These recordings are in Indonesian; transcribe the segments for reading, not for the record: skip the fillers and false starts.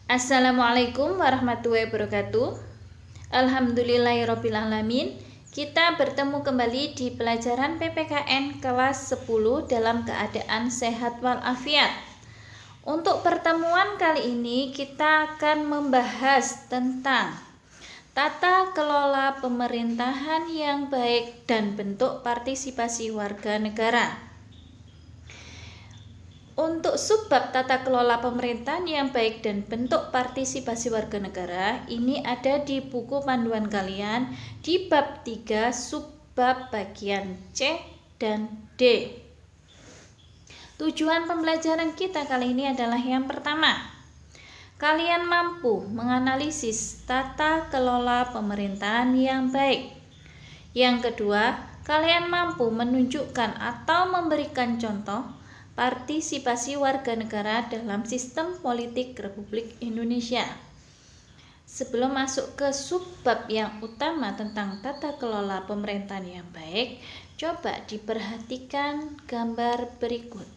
Assalamualaikum warahmatullahi wabarakatuh. Alhamdulillahirrabbilalamin. Kita bertemu kembali di pelajaran PPKN kelas 10 dalam keadaan sehat walafiat. Untuk pertemuan kali ini kita akan membahas tentang tata kelola pemerintahan yang baik dan bentuk partisipasi warga negara. Untuk subbab tata kelola pemerintahan yang baik dan bentuk partisipasi warga negara, ini ada di buku panduan kalian di bab 3 subbab bagian C dan D. Tujuan pembelajaran kita kali ini adalah yang pertama, kalian mampu menganalisis tata kelola pemerintahan yang baik. Yang kedua, kalian mampu menunjukkan atau memberikan contoh partisipasi warga negara dalam sistem politik Republik Indonesia. Sebelum masuk ke subbab yang utama tentang tata kelola pemerintahan yang baik, coba diperhatikan gambar berikut.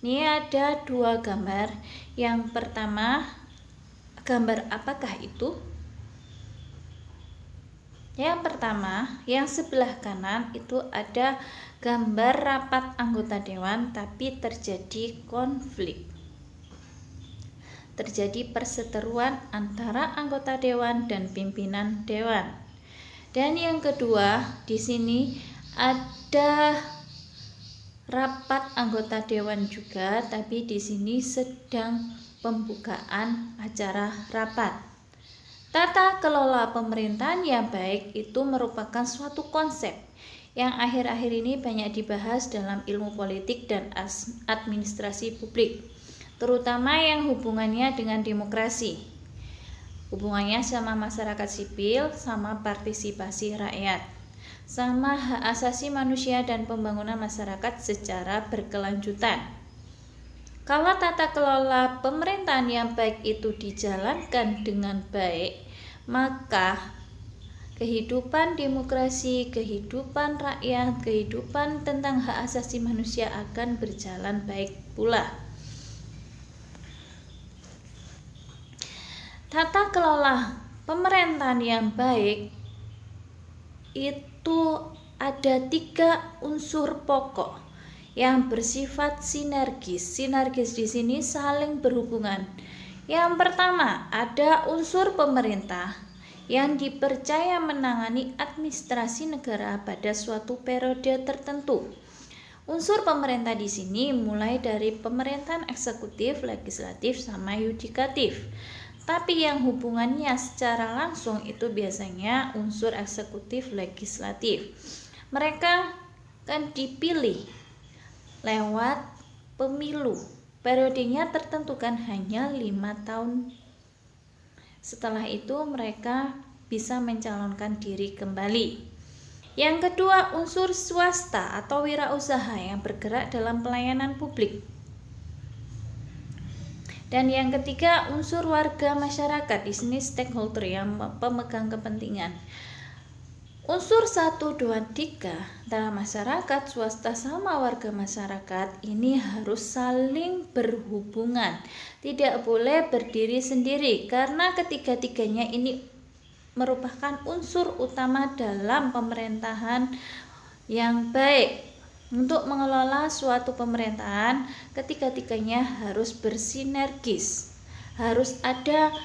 Ini ada dua gambar. Yang pertama, gambar apakah itu? Yang pertama, yang sebelah kanan itu ada gambar rapat anggota dewan, tapi terjadi konflik. Terjadi perseteruan antara anggota dewan dan pimpinan dewan. Dan yang kedua, di sini ada rapat anggota dewan juga, tapi di sini sedang pembukaan acara rapat. Tata kelola pemerintahan yang baik itu merupakan suatu konsep yang akhir-akhir ini banyak dibahas dalam ilmu politik dan administrasi publik, terutama yang hubungannya dengan demokrasi, hubungannya sama masyarakat sipil, sama partisipasi rakyat, sama hak asasi manusia dan pembangunan masyarakat secara berkelanjutan. Kalau tata kelola pemerintahan yang baik itu dijalankan dengan baik, maka kehidupan demokrasi, kehidupan rakyat, kehidupan tentang hak asasi manusia akan berjalan baik pula. Tata kelola pemerintahan yang baik itu ada 3 unsur pokok yang bersifat sinergis. Sinergis di sini saling berhubungan. Yang pertama, ada unsur pemerintah yang dipercaya menangani administrasi negara pada suatu periode tertentu. Unsur pemerintah di sini mulai dari pemerintahan eksekutif, legislatif, sama yudikatif. Tapi yang hubungannya secara langsung itu biasanya unsur eksekutif, legislatif. Mereka kan dipilih lewat pemilu. Periodenya tertentukan hanya 5 tahun. Setelah itu mereka bisa mencalonkan diri kembali. Yang kedua, unsur swasta atau wirausaha yang bergerak dalam pelayanan publik. Dan yang ketiga, unsur warga masyarakat. Di sini stakeholder yang pemegang kepentingan. Unsur 1, 2, 3 dalam masyarakat, swasta sama warga masyarakat ini harus saling berhubungan. Tidak boleh berdiri sendiri karena ketiga-tiganya ini merupakan unsur utama dalam pemerintahan yang baik. Untuk mengelola suatu pemerintahan, ketiga-tiganya harus bersinergis. Harus ada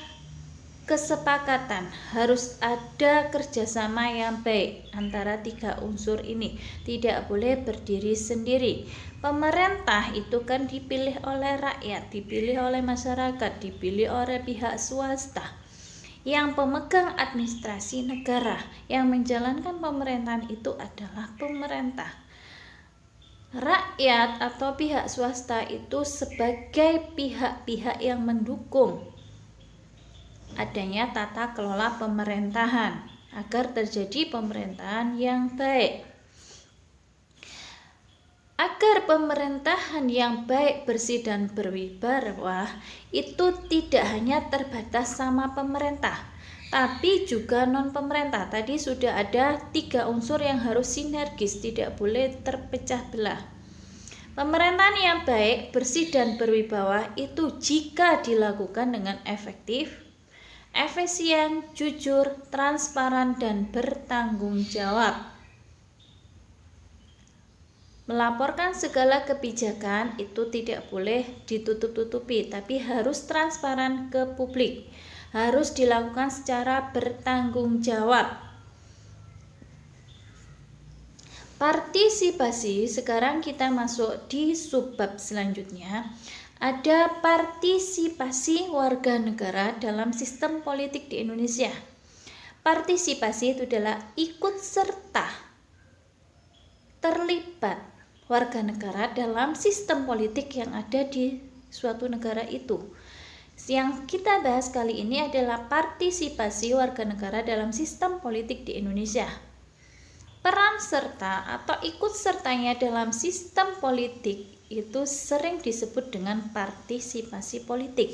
kesepakatan, harus ada kerjasama yang baik antara 3 unsur ini. Tidak boleh berdiri sendiri. Pemerintah itu kan dipilih oleh rakyat, dipilih oleh masyarakat, dipilih oleh pihak swasta. Yang pemegang administrasi negara, yang menjalankan pemerintahan itu adalah pemerintah. Rakyat atau pihak swasta itu sebagai pihak-pihak yang mendukung adanya tata kelola pemerintahan agar terjadi pemerintahan yang baik. Agar pemerintahan yang baik, bersih dan berwibawa itu tidak hanya terbatas sama pemerintah, tapi juga non pemerintah. Tadi sudah ada 3 unsur yang harus sinergis, tidak boleh terpecah belah. Pemerintahan yang baik, bersih, dan berwibawa itu jika dilakukan dengan efektif, efisien, jujur, transparan, dan bertanggung jawab. Melaporkan segala kebijakan itu tidak boleh ditutup-tutupi, tapi harus transparan ke publik. Harus dilakukan secara bertanggung jawab. Partisipasi, sekarang kita masuk di subbab selanjutnya. Ada partisipasi warga negara dalam sistem politik di Indonesia. Partisipasi itu adalah ikut serta, terlibat warga negara dalam sistem politik yang ada di suatu negara itu. Yang kita bahas kali ini adalah partisipasi warga negara dalam sistem politik di Indonesia. Peran serta atau ikut sertanya dalam sistem politik itu sering disebut dengan partisipasi politik.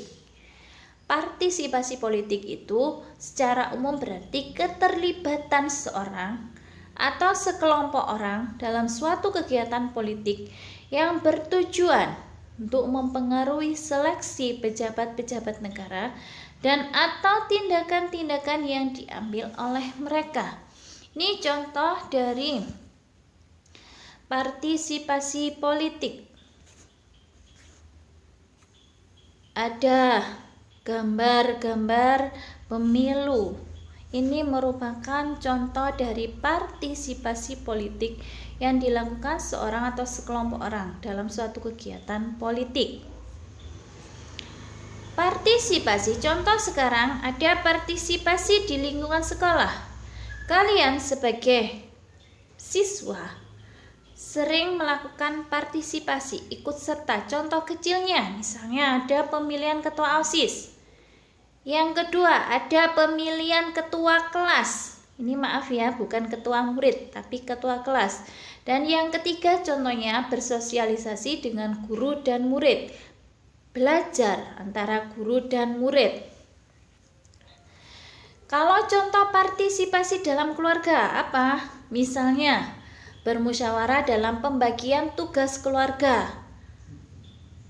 Partisipasi politik itu secara umum berarti keterlibatan seorang atau sekelompok orang dalam suatu kegiatan politik yang bertujuan untuk mempengaruhi seleksi pejabat-pejabat negara dan atau tindakan-tindakan yang diambil oleh mereka. Ini contoh dari partisipasi politik. Ada gambar-gambar pemilu. Ini merupakan contoh dari partisipasi politik yang dilakukan seorang atau sekelompok orang dalam suatu kegiatan politik. Partisipasi, contoh sekarang ada partisipasi di lingkungan sekolah. Kalian sebagai siswa sering melakukan partisipasi, ikut serta. Contoh kecilnya, misalnya ada pemilihan ketua OSIS. Yang kedua, ada pemilihan ketua kelas. Ini maaf ya, bukan ketua murid, tapi ketua kelas. Dan yang ketiga, contohnya bersosialisasi dengan guru dan murid. Belajar antara guru dan murid. Kalau contoh partisipasi dalam keluarga apa? Misalnya bermusyawarah dalam pembagian tugas keluarga.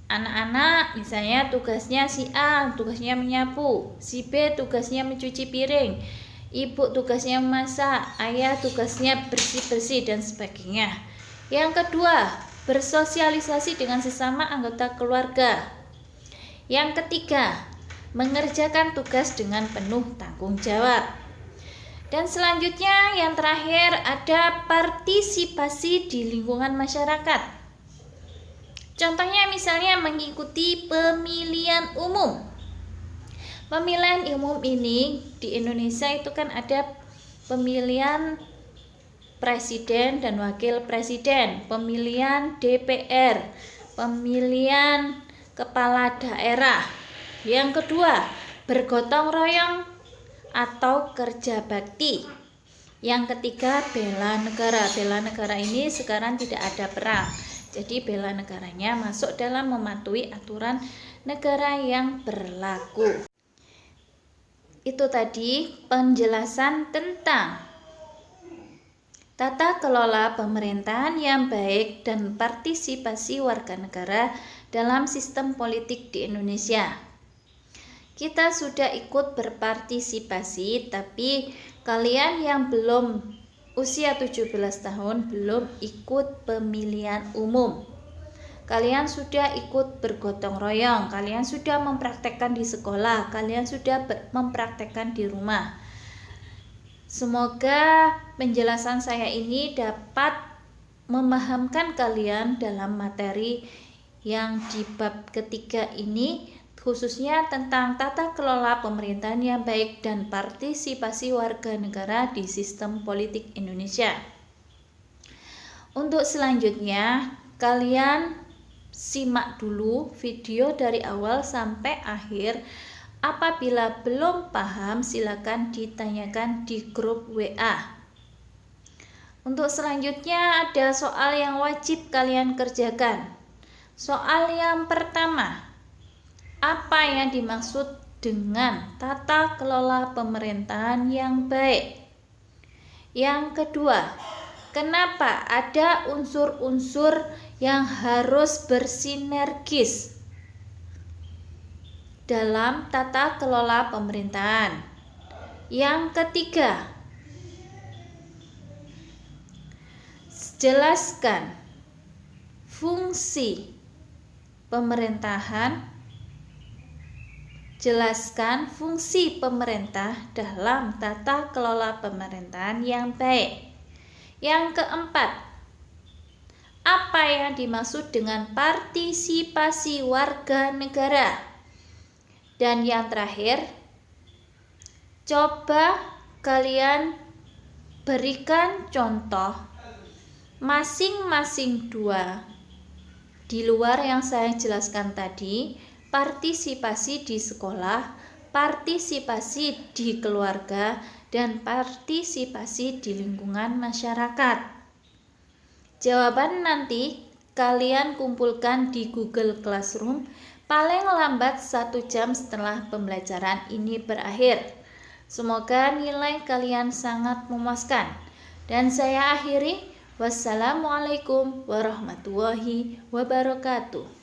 Anak-anak misalnya tugasnya si A, tugasnya menyapu, si B tugasnya mencuci piring, ibu tugasnya memasak, ayah tugasnya bersih-bersih dan sebagainya. Yang kedua, bersosialisasi dengan sesama anggota keluarga. Yang ketiga, mengerjakan tugas dengan penuh tanggung jawab. Dan selanjutnya yang terakhir ada partisipasi di lingkungan masyarakat. Contohnya misalnya mengikuti pemilihan umum. Pemilihan umum ini di Indonesia itu kan ada pemilihan presiden dan wakil presiden, pemilihan DPR, pemilihan kepala daerah. Yang kedua, bergotong royong atau kerja bakti. Yang ketiga, bela negara. Bela negara ini sekarang tidak ada perang. Jadi bela negaranya masuk dalam mematuhi aturan negara yang berlaku. Itu tadi penjelasan tentang tata kelola pemerintahan yang baik dan partisipasi warga negara dalam sistem politik di Indonesia. Kita sudah ikut berpartisipasi, tapi kalian yang belum usia 17 tahun belum ikut pemilihan umum. Kalian sudah ikut bergotong royong, kalian sudah mempraktekkan di sekolah, kalian sudah mempraktekkan di rumah. Semoga penjelasan saya ini dapat memahamkan kalian dalam materi yang di bab ketiga ini, khususnya tentang tata kelola pemerintahan yang baik dan partisipasi warga negara di sistem politik Indonesia. Untuk selanjutnya, kalian simak dulu video dari awal sampai akhir. Apabila belum paham, silakan ditanyakan di grup WA. Untuk selanjutnya ada soal yang wajib kalian kerjakan. Soal yang pertama, apa yang dimaksud dengan tata kelola pemerintahan yang baik? Yang kedua, Kenapa? Ada unsur-unsur yang harus bersinergis dalam tata kelola pemerintahan. Yang ketiga, jelaskan fungsi pemerintahan. Jelaskan fungsi pemerintah dalam tata kelola pemerintahan yang baik. Yang keempat, apa yang dimaksud dengan partisipasi warga negara? Dan yang terakhir, coba kalian berikan contoh masing-masing dua di luar yang saya jelaskan tadi. Partisipasi di sekolah, partisipasi di keluarga, dan partisipasi di lingkungan masyarakat. Jawaban nanti kalian kumpulkan di Google Classroom paling lambat 1 jam setelah pembelajaran ini berakhir. Semoga nilai kalian sangat memuaskan. Dan saya akhiri, wassalamualaikum warahmatullahi wabarakatuh.